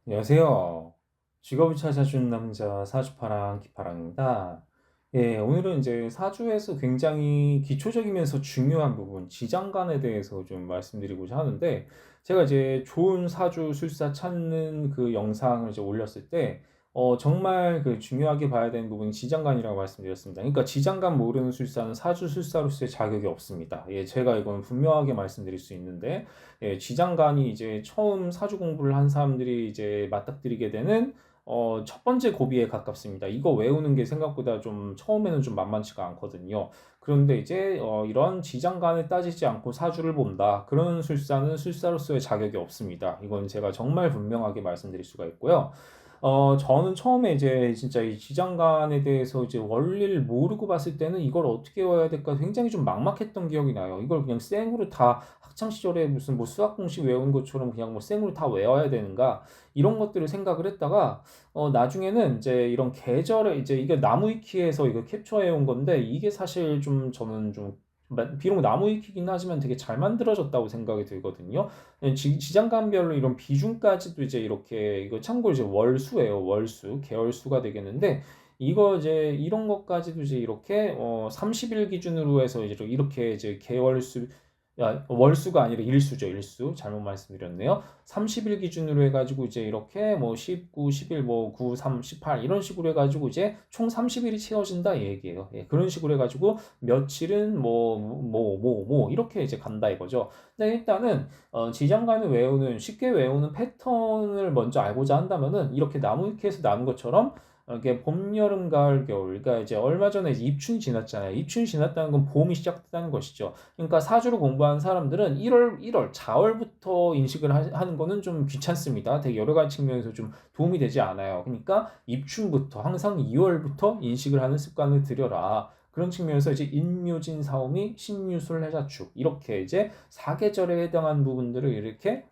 안녕하세요. 직업을 찾아준 남자 사주파랑 기파랑입니다. 예, 오늘은 이제 사주에서 굉장히 기초적이면서 중요한 부분, 지장간에 대해서 좀 말씀드리고자 하는데, 제가 이제 좋은 사주 술사 찾는 그 영상을 이제 올렸을 때, 정말 그 중요하게 봐야 되는 부분이 지장간이라고 말씀드렸습니다. 그러니까 지장간 모르는 술사는 사주 술사로서의 자격이 없습니다. 예, 제가 이건 분명하게 말씀드릴 수 있는데, 예, 지장간이 이제 처음 사주 공부를 한 사람들이 이제 맞닥뜨리게 되는 첫 번째 고비에 가깝습니다. 이거 외우는 게 생각보다 좀 처음에는 좀 만만치가 않거든요. 그런데 이제 이런 지장간을 따지지 않고 사주를 본다. 그런 술사는 술사로서의 자격이 없습니다. 이건 제가 정말 분명하게 말씀드릴 수가 있고요. 저는 처음에 이제 진짜 이 지장간에 대해서 이제 원리를 모르고 봤을 때는 이걸 어떻게 외워야 될까 굉장히 좀 막막했던 기억이 나요. 이걸 그냥 생으로 다 학창 시절에 무슨 뭐 수학 공식 외운 것처럼 그냥 뭐 생으로 다 외워야 되는가 이런 것들을 생각을 했다가 나중에는 이제 이런 계절에 이제 이게 나무위키에서 이거 캡처해 온 건데 이게 사실 좀 저는 좀 비록 나무위키긴 하지만 되게 잘 만들어졌다고 생각이 들거든요. 지장간별로 이런 비중까지도 이제 이렇게 이거 참고로 이제 월수예요. 월수 계열수가 되겠는데 이거 이제 이런 것까지도 이제 이렇게 30일 기준으로 해서 이제 계열수 월수가 아니라 일수죠. 일수. 잘못 말씀드렸네요. 30일 기준으로 해가지고 이제 이렇게 뭐 19, 11, 뭐 9, 3, 18 이런 식으로 해가지고 이제 총 30일이 채워진다 이 얘기예요. 예, 그런 식으로 해가지고 며칠은 이렇게 이제 간다 이거죠. 근데 일단은 지장간을 외우는 쉽게 외우는 패턴을 먼저 알고자 한다면은 이렇게 나무위키에서 나눈 것처럼 이게 봄, 여름, 가을, 겨울. 그러니까 이제 얼마 전에 이제 입춘이 지났잖아요. 입춘이 지났다는 건 봄이 시작됐다는 것이죠. 그러니까 사주를 공부하는 사람들은 1월, 자월부터 인식을 하는 거는 좀 귀찮습니다. 되게 여러 가지 측면에서 좀 도움이 되지 않아요. 그러니까 입춘부터 항상 2월부터 인식을 하는 습관을 들여라. 그런 측면에서 이제 인묘진 사오미 신유술 해자축 이렇게 이제 사계절에 해당한 부분들을 이렇게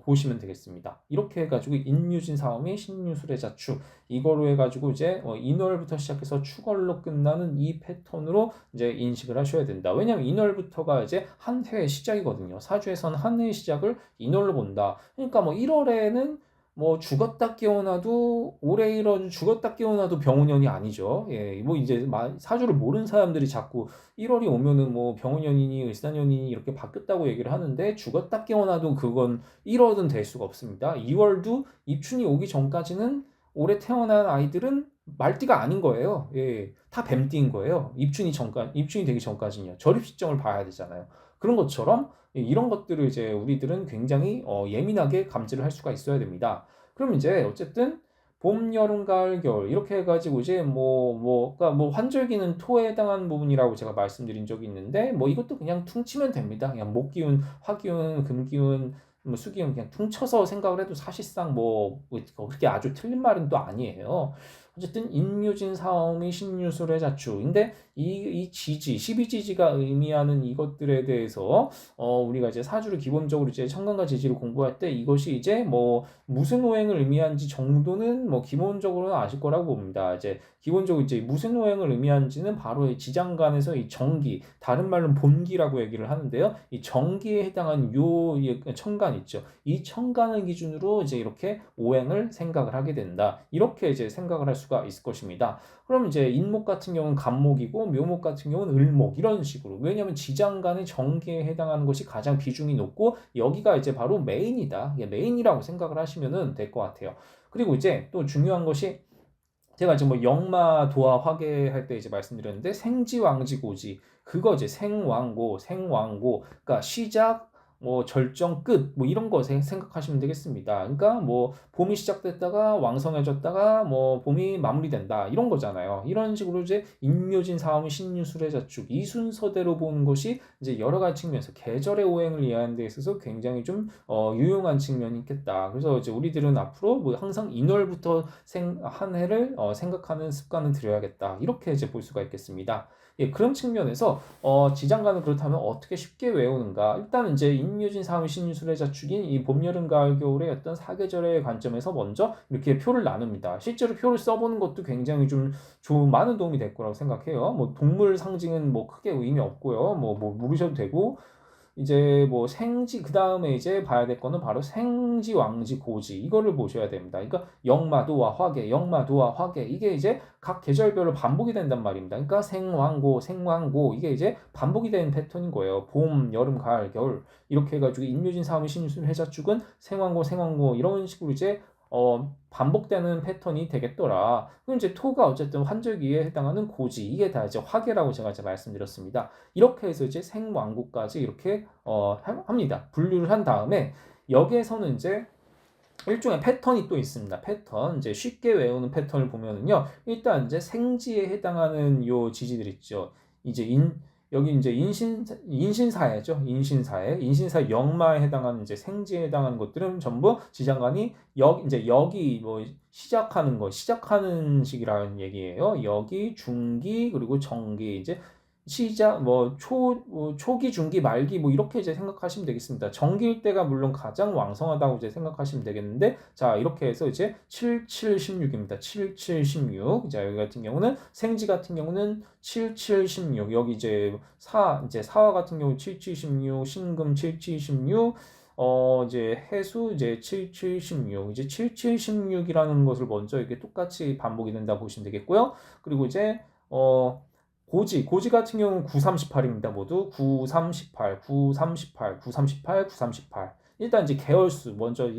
보시면 되겠습니다. 이렇게 해가지고 인묘진 사오미 신유술 해자축 이거로 해가지고 이제 인월부터 시작해서 축월로 끝나는 이 패턴으로 이제 인식을 하셔야 된다. 왜냐하면 인월부터가 이제 한 해의 시작이거든요. 사주에서는 한 해의 시작을 인월로 본다. 그러니까 뭐 1월에는 뭐 죽었다 깨어나도 올해 1월 죽었다 깨어나도 병원년이 아니죠. 예, 뭐 이제 사주를 모르는 사람들이 자꾸 1월이 오면은 뭐 병원년이니 을사년이니 이렇게 바뀌었다고 얘기를 하는데 죽었다 깨어나도 그건 1월은 될 수가 없습니다. 2월도 입춘이 오기 전까지는 올해 태어난 아이들은 말띠가 아닌 거예요. 예, 다 뱀띠인 거예요. 입춘이 되기 전까지는요. 절입 시점을 봐야 되잖아요. 그런 것처럼 이런 것들을 이제 우리들은 굉장히 예민하게 감지를 할 수가 있어야 됩니다. 그럼 이제 어쨌든 봄, 여름, 가을, 겨울 이렇게 해가지고 이제 그러니까 뭐 환절기는 토에 해당하는 부분이라고 제가 말씀드린 적이 있는데 뭐 이것도 그냥 퉁치면 됩니다. 그냥 목기운, 화기운, 금기운, 뭐 수기운 그냥 퉁쳐서 생각을 해도 사실상 그렇게 아주 틀린 말은 또 아니에요. 어쨌든 인묘진 사오미 신유술의 자축인데 이 지지 12지지가 의미하는 이것들에 대해서 우리가 이제 사주를 기본적으로 이제 천간과 지지를 공부할 때 이것이 이제 뭐 무슨 오행을 의미하는지 정도는 뭐 기본적으로는 아실 거라고 봅니다. 이제 기본적으로 이제 무슨 오행을 의미하는지는 바로 이 지장간에서 이 정기, 다른 말로는 본기라고 얘기를 하는데요. 이 정기에 해당한 요 천간 있죠. 이 천간을 기준으로 이제 이렇게 오행을 생각을 하게 된다. 이렇게 이제 생각을 할 수가 있을 것입니다. 그럼 이제 인목 같은 경우는 간목이고 묘목 같은 경우는 을목 이런 식으로. 왜냐하면 지장간의 정기에 해당하는 것이 가장 비중이 높고 여기가 이제 바로 메인이다. 메인이라고 생각을 하시면 될 것 같아요. 그리고 이제 또 중요한 것이 제가 이제 뭐 영마 도화 화계 할 때 이제 말씀드렸는데 생지왕지고지 그거 이제 생왕고 그러니까 시작 뭐 절정 끝 뭐 이런 거 생각하시면 되겠습니다. 그러니까 뭐 봄이 시작됐다가 왕성해졌다가 뭐 봄이 마무리된다 이런 거잖아요. 이런 식으로 이제 인묘진 사오미 신유술의 자축 이 순서대로 보는 것이 이제 여러 가지 측면에서 계절의 오행을 이해하는 데 있어서 굉장히 좀 유용한 측면이 있겠다. 그래서 이제 우리들은 앞으로 뭐 항상 인월부터 한 해를 생각하는 습관을 들여야겠다. 이렇게 이제 볼 수가 있겠습니다. 예, 그런 측면에서 지장간을 그렇다면 어떻게 쉽게 외우는가? 일단 이제 인묘진 사의 신유술의 자축인 이 봄, 여름, 가을, 겨울의 어떤 사계절의 관점에서 먼저 이렇게 표를 나눕니다. 실제로 표를 써보는 것도 굉장히 좀 많은 도움이 될 거라고 생각해요. 뭐 동물 상징은 뭐 크게 의미 없고요. 뭐 모르셔도 되고 이제 뭐 생지 그 다음에 이제 봐야 될 거는 바로 생지, 왕지, 고지 이거를 보셔야 됩니다. 그러니까 역마도와 화계, 역마도와 화계 이게 이제 각 계절별로 반복이 된단 말입니다. 그러니까 생왕고, 생왕고 이게 이제 반복이 되는 패턴인 거예요. 봄, 여름, 가을, 겨울 이렇게 해가지고 임묘진, 사오미, 신유술, 해자축은 생왕고, 생왕고 이런 식으로 이제 반복되는 패턴이 되겠더라. 그럼 이제 토가 어쨌든 환절기에 해당하는 고지 이게 다 이제 화계라고 제가 이제 말씀드렸습니다. 이렇게 해서 이제 생왕고까지 이렇게 합니다. 분류를 한 다음에 여기에서는 이제 일종의 패턴이 또 있습니다. 패턴 이제 쉽게 외우는 패턴을 보면은요. 일단 이제 생지에 해당하는 요 지지들 있죠. 이제 여기 이제 인신사회죠. 인신사회 역마에 해당하는 이제 생지에 해당하는 것들은 전부 지장간이 이제 여기 뭐 시작하는 식이라는 얘기예요. 여기 중기 그리고 정기 이제 시작 초기 중기 말기 뭐 이렇게 이제 생각하시면 되겠습니다. 정기일 때가 물론 가장 왕성하다고 이제 생각하시면 되겠는데 자 이렇게 해서 이제 7716입니다. 7716. 자 여기 같은 경우는 생지 같은 경우는 7716. 여기 이제 사화 같은 경우 7716, 신금 7716 이제 해수 이제 7716 이제 7716이라는 것을 먼저 이렇게 똑같이 반복이 된다 보시면 되겠고요. 그리고 이제 고지 같은 경우는 938입니다. 모두 938, 938, 938, 938. 일단 이제 계열수 먼저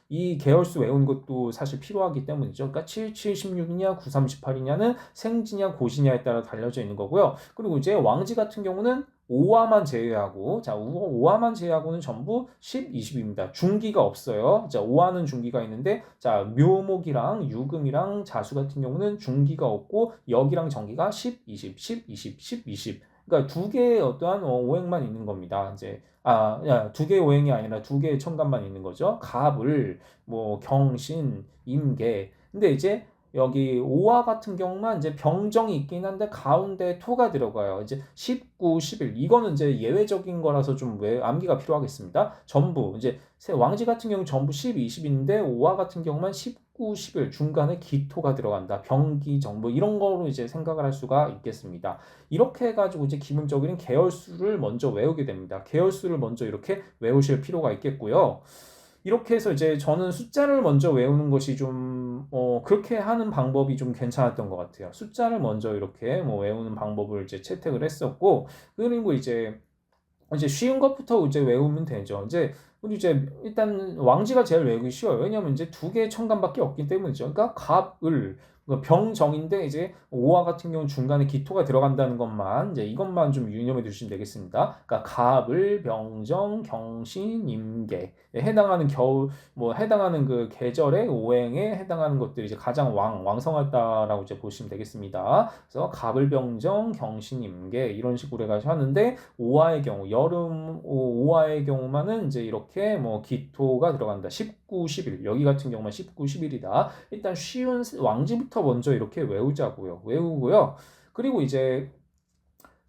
이 계열수 외운 것도 사실 필요하기 때문이죠. 그러니까 7716이냐 938이냐는 생지냐 고지냐에 따라 달려져 있는 거고요. 그리고 이제 왕지 같은 경우는 5화만 제외하고 자 5화만 제외하고는 전부 10, 20입니다. 중기가 없어요. 자 5화는 중기가 있는데 자 묘목이랑 유금이랑 자수 같은 경우는 중기가 없고 역이랑 정기가 10, 20, 10, 20, 10, 20. 그러니까 두 개의 어떠한 오행만 있는 겁니다. 이제 두 개의 오행이 아니라 두 개의 천간만 있는 거죠. 갑을 뭐 경신, 임계. 근데 이제 여기 오화 같은 경우만 이제 병정이 있긴 한데 가운데 토가 들어가요. 이제 19, 11 이거는 이제 예외적인 거라서 좀 암기가 필요하겠습니다. 전부 이제 왕지 같은 경우 전부 10, 20인데 오화 같은 경우만 19, 11 중간에 기토가 들어간다. 병기 정부 이런 거로 이제 생각을 할 수가 있겠습니다. 이렇게 해가지고 이제 기본적인 계열수를 먼저 외우게 됩니다. 계열수를 먼저 이렇게 외우실 필요가 있겠고요. 이렇게 해서 이제 저는 숫자를 먼저 외우는 것이 좀 그렇게 하는 방법이 좀 괜찮았던 것 같아요. 숫자를 먼저 이렇게 외우는 방법을 이제 채택을 했었고 그리고 이제 쉬운 것부터 이제 외우면 되죠. 우리 이제 일단 왕지가 제일 외우기 쉬워요. 왜냐하면 이제 두 개의 천간밖에 없기 때문이죠. 그러니까 갑을 병정인데 이제 오화 같은 경우는 중간에 기토가 들어간다는 것만 이제 이것만 좀 유념해 두시면 되겠습니다. 그러니까 갑을 병정 경신 임계 해당하는 해당하는 그 계절의 오행에 해당하는 것들이 이제 가장 왕성하다라고 이제 보시면 되겠습니다. 그래서 갑을 병정 경신 임계 이런 식으로 해가지고 하는데 오화의 경우 여름 오화의 경우만은 이제 이렇게 기토가 들어간다. 19, 11 여기 같은 경우만 19, 11이다. 일단 쉬운 왕지부터 먼저 이렇게 외우고요. 그리고 이제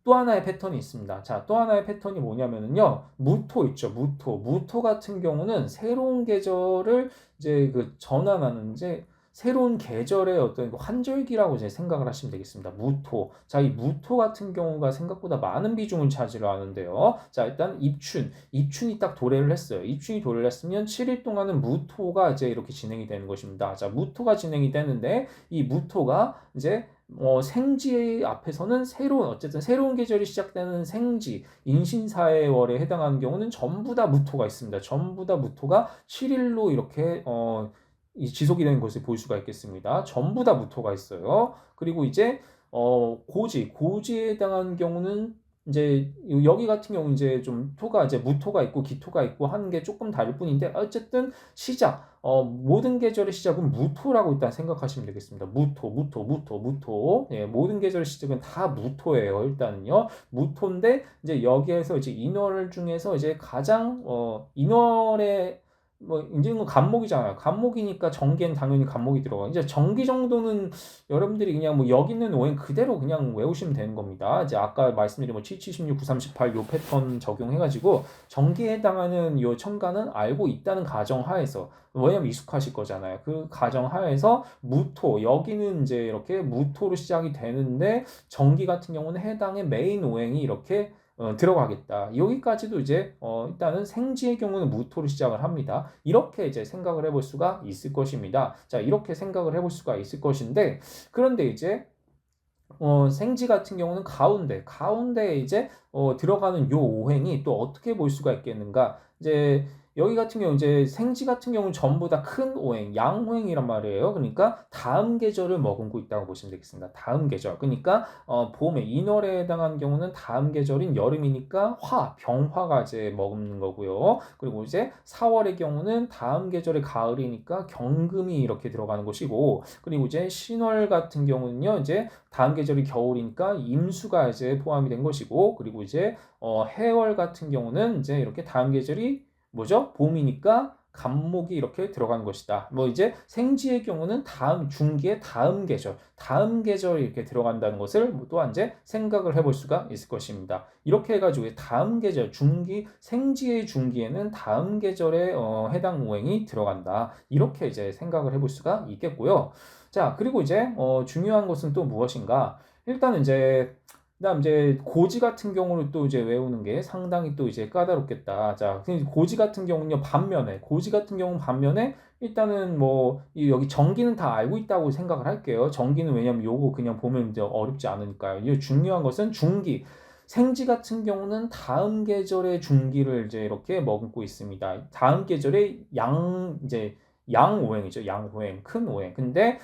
또 하나의 패턴이 있습니다. 자, 또 하나의 패턴이 뭐냐면요. 무토 있죠. 무토 같은 경우는 새로운 계절을 이제 전환하는 이제 새로운 계절의 어떤 환절기라고 이제 생각을 하시면 되겠습니다. 무토. 자, 이 무토 같은 경우가 생각보다 많은 비중을 차지하는데요. 자, 일단 입춘이 딱 도래를 했어요. 입춘이 도래를 했으면 7일 동안은 무토가 이제 이렇게 진행이 되는 것입니다. 자, 무토가 진행이 되는데 이 무토가 이제 생지 앞에서는 어쨌든 새로운 계절이 시작되는 생지, 인신사해월에 해당하는 경우는 전부 다 무토가 있습니다. 전부 다 무토가 7일로 이렇게 지속이 되는 것을 볼 수가 있겠습니다. 전부 다 무토가 있어요. 그리고 이제 고지에 해당하는 경우는 이제 여기 같은 경우 이제 좀 토가 이제 무토가 있고 기토가 있고 하는 게 조금 다를 뿐인데 어쨌든 모든 계절의 시작은 무토라고 일단 생각하시면 되겠습니다. 무토. 예, 모든 계절의 시작은 다 무토예요. 일단은요. 무토인데 이제 여기에서 이제 인월 중에서 이제 가장 인월의 이제는 간목이잖아요. 간목이니까 정기엔 당연히 간목이 들어가. 이제 정기 정도는 여러분들이 그냥 여기 있는 오행 그대로 그냥 외우시면 되는 겁니다. 이제 아까 말씀드린 7, 76, 9, 38 요 패턴 적용해가지고 정기에 해당하는 요 천간은 알고 있다는 가정하에서 왜냐면 익숙하실 거잖아요. 그 가정하에서 무토 여기는 이제 이렇게 무토로 시작이 되는데 정기 같은 경우는 해당의 메인 오행이 이렇게 들어가겠다. 여기까지도 이제 일단은 생지의 경우는 무토로 시작을 합니다. 이렇게 이제 생각을 해볼 수가 있을 것입니다. 자, 이렇게 생각을 해볼 수가 있을 것인데, 그런데 이제 생지 같은 경우는 가운데에 이제 들어가는 요 오행이 또 어떻게 볼 수가 있겠는가? 이제 여기 같은 경우 이제 생지 같은 경우는 전부 다 큰 오행, 양오행이란 말이에요. 그러니까 다음 계절을 머금고 있다고 보시면 되겠습니다. 다음 계절. 그러니까 봄에 인월에 해당하는 경우는 다음 계절인 여름이니까 병화가 이제 머금는 거고요. 그리고 이제 4월의 경우는 다음 계절의 가을이니까 경금이 이렇게 들어가는 것이고, 그리고 이제 신월 같은 경우는요, 이제 다음 계절이 겨울이니까 임수가 이제 포함이 된 것이고, 그리고 이제 해월 같은 경우는 이제 이렇게 다음 계절이 뭐죠? 봄이니까 간목이 이렇게 들어간 것이다. 뭐 이제 생지의 경우는 중기의 다음 계절이 이렇게 들어간다는 것을 또한 이제 생각을 해볼 수가 있을 것입니다. 이렇게 해가지고 다음 계절 생지의 중기에는 다음 계절에 해당 오행이 들어간다. 이렇게 이제 생각을 해볼 수가 있겠고요. 자, 그리고 이제 중요한 것은 또 무엇인가? 일단 이제 그다음 이제 고지 같은 경우를 또 이제 외우는 게 상당히 또 이제 까다롭겠다. 자, 고지 같은 경우는요, 고지 같은 경우는 반면에 일단은 뭐 여기 정기는 다 알고 있다고 생각을 할게요. 정기는 왜냐면 요거 그냥 보면 이제 어렵지 않으니까요. 이 중요한 것은 중기. 생지 같은 경우는 다음 계절의 중기를 이제 이렇게 머금고 있습니다. 다음 계절의 이제 양오행이죠. 양오행, 큰 오행. 근데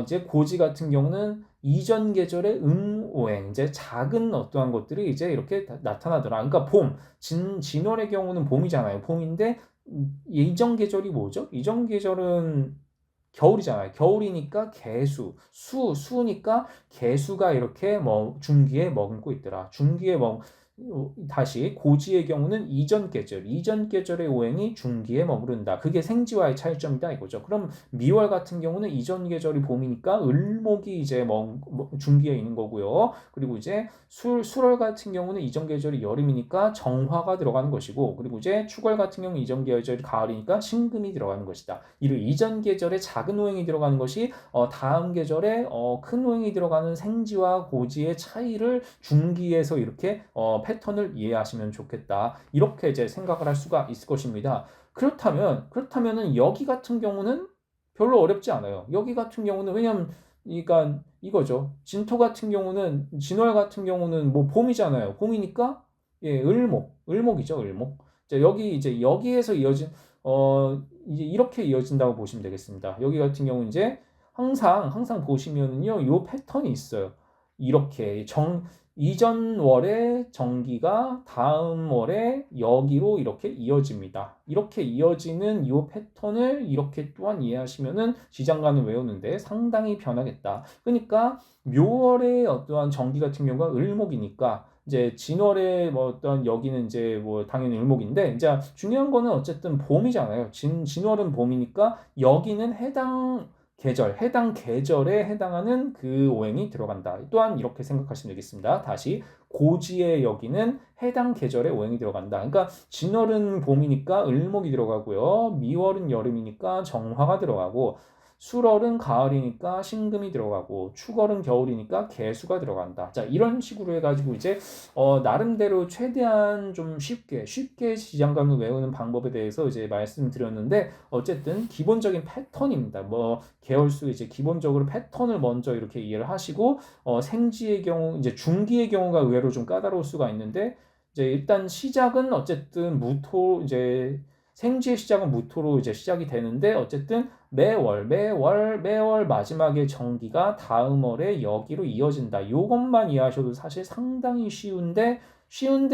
이제 고지 같은 경우는 이전 계절의 음오행, 이제 작은 어떠한 것들이 이제 이렇게 나타나더라. 그러니까 진월의 경우는 봄이잖아요. 봄인데 이전 계절이 뭐죠? 이전 계절은 겨울이잖아요. 겨울이니까 수니까 개수가 이렇게 중기에 머금고 있더라. 다시 고지의 경우는 이전 계절의 오행이 중기에 머무른다. 그게 생지와의 차이점이다 이거죠. 그럼 미월 같은 경우는 이전 계절이 봄이니까 을목이 이제 중기에 있는 거고요. 그리고 이제 술월 같은 경우는 이전 계절이 여름이니까 정화가 들어가는 것이고, 그리고 이제 축월 같은 경우는 이전 계절이 가을이니까 신금이 들어가는 것이다. 이를 이전 계절에 작은 오행이 들어가는 것이 다음 계절에 큰 오행이 들어가는 생지와 고지의 차이를 중기에서 이렇게 패턴을 이해하시면 좋겠다. 이렇게 이제 생각을 할 수가 있을 것입니다. 그렇다면은 여기 같은 경우는 별로 어렵지 않아요. 여기 같은 경우는 왜냐면 그러니까 이거죠. 진월 같은 경우는 뭐 봄이잖아요. 봄이니까 을목이죠, 을목. 자, 여기에서 이어진 이제 이렇게 이어진다고 보시면 되겠습니다. 여기 같은 경우 이제 항상 보시면은요, 요 패턴이 있어요. 이렇게 이전 월의 정기가 다음 월에 여기로 이렇게 이어집니다. 이렇게 이어지는 이 패턴을 이렇게 또한 이해하시면은 지장간을 외우는데 상당히 편하겠다. 그러니까 묘월의 어떠한 정기 같은 경우가 을목이니까 이제 진월의 뭐 어떤 여기는 이제 뭐 당연히 을목인데 이제 중요한 거는 어쨌든 봄이잖아요. 진월은 봄이니까 여기는 해당 계절에 해당하는 그 오행이 들어간다. 또한 이렇게 생각하시면 되겠습니다. 다시 고지의 여기는 해당 계절에 오행이 들어간다. 그러니까 진월은 봄이니까 을목이 들어가고요. 미월은 여름이니까 정화가 들어가고, 술월은 가을이니까 신금이 들어가고, 축월은 겨울이니까 개수가 들어간다. 자, 이런 식으로 해가지고 이제 나름대로 최대한 좀 쉽게 지장감을 외우는 방법에 대해서 이제 말씀드렸는데, 어쨌든 기본적인 패턴입니다. 뭐 계열수 이제 기본적으로 패턴을 먼저 이렇게 이해를 하시고, 생지의 경우 이제 중기의 경우가 의외로 좀 까다로울 수가 있는데, 이제 일단 시작은 어쨌든 이제 생지의 시작은 무토로 이제 시작이 되는데, 어쨌든 매월 마지막에 정기가 다음 월에 여기로 이어진다. 요것만 이해하셔도 사실 상당히 쉬운데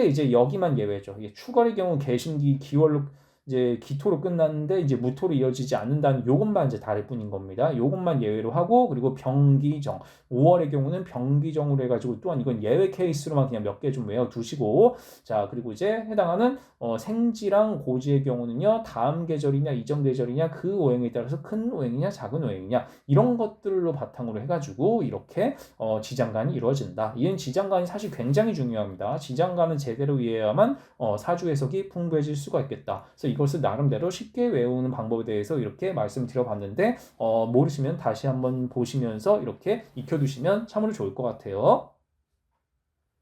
이제 여기만 예외죠. 이게 축월의 경우 개신기 기월로 이제 기토로 끝났는데 이제 무토로 이어지지 않는다는 요것만 이제 다를 뿐인 겁니다. 요것만 예외로 하고, 그리고 병기정 5월의 경우는 병기정으로 해가지고 또한 이건 예외 케이스로만 그냥 몇 개 좀 외워두시고, 자, 그리고 이제 해당하는 생지랑 고지의 경우는요, 다음 계절이냐 이전 계절이냐 그 오행에 따라서 큰 오행이냐 작은 오행이냐 이런 것들로 바탕으로 해가지고 이렇게 지장간이 이루어진다. 이는 지장간이 사실 굉장히 중요합니다. 지장간은 제대로 이해해야만 사주 해석이 풍부해질 수가 있겠다. 그래서 이것을 나름대로 쉽게 외우는 방법에 대해서 이렇게 말씀드려봤는데, 모르시면 다시 한번 보시면서 이렇게 익혀두시면 참으로 좋을 것 같아요.